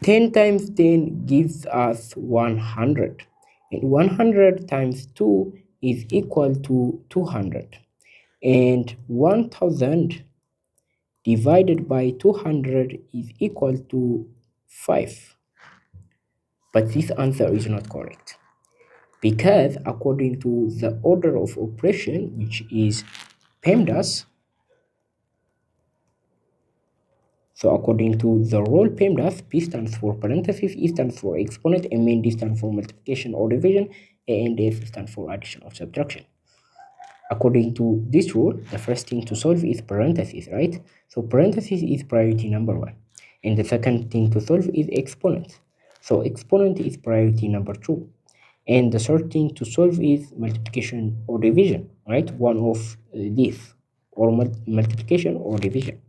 10 times 10 gives us 100, and 100 times 2 is equal to 200, and 1000 divided by 200 is equal to 5. But this answer is not correct, because according to the order of operation, which is PEMDAS, so according to the rule PEMDAS, P stands for parentheses, E stands for exponent, and main D stands for multiplication or division, and F stands for addition or subtraction. According to this rule, the first thing to solve is parentheses, right? So parentheses is priority number 1. And the second thing to solve is exponent. So exponent is priority number 2. And the third thing to solve is multiplication or division, right? One of these, or multiplication or division.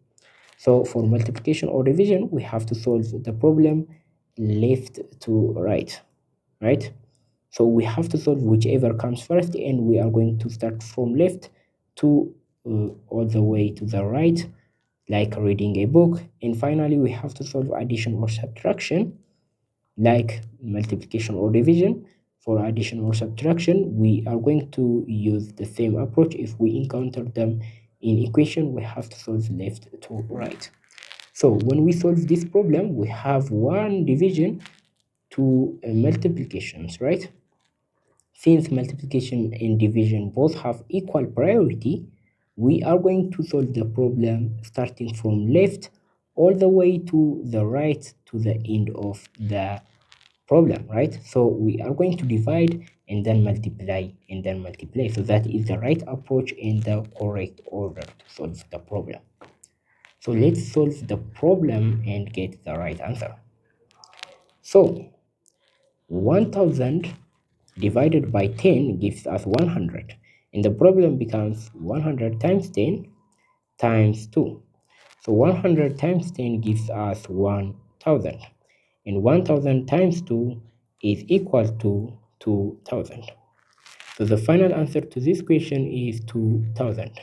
So for multiplication or division, we have to solve the problem left to right, right? So we have to solve whichever comes first, and we are going to start from left to all the way to the right, like reading a book. And finally, we have to solve addition or subtraction, like multiplication or division. For addition or subtraction, we are going to use the same approach. If we encounter them in equation, we have to solve left to right. So when we solve this problem, we have one division, two multiplications, right? Since multiplication and division both have equal priority, we are going to solve the problem starting from left all the way to the right to the end of the problem, right? So we are going to divide and then multiply and then multiply. So that is the right approach and the correct order to solve the problem. So let's solve the problem and get the right answer. So 1000 divided by 10 gives us 100, and the problem becomes 100 times 10 times 2. So 100 times 10 gives us 1000, and 1000 times 2 is equal to 2000. So the final answer to this question is 2000.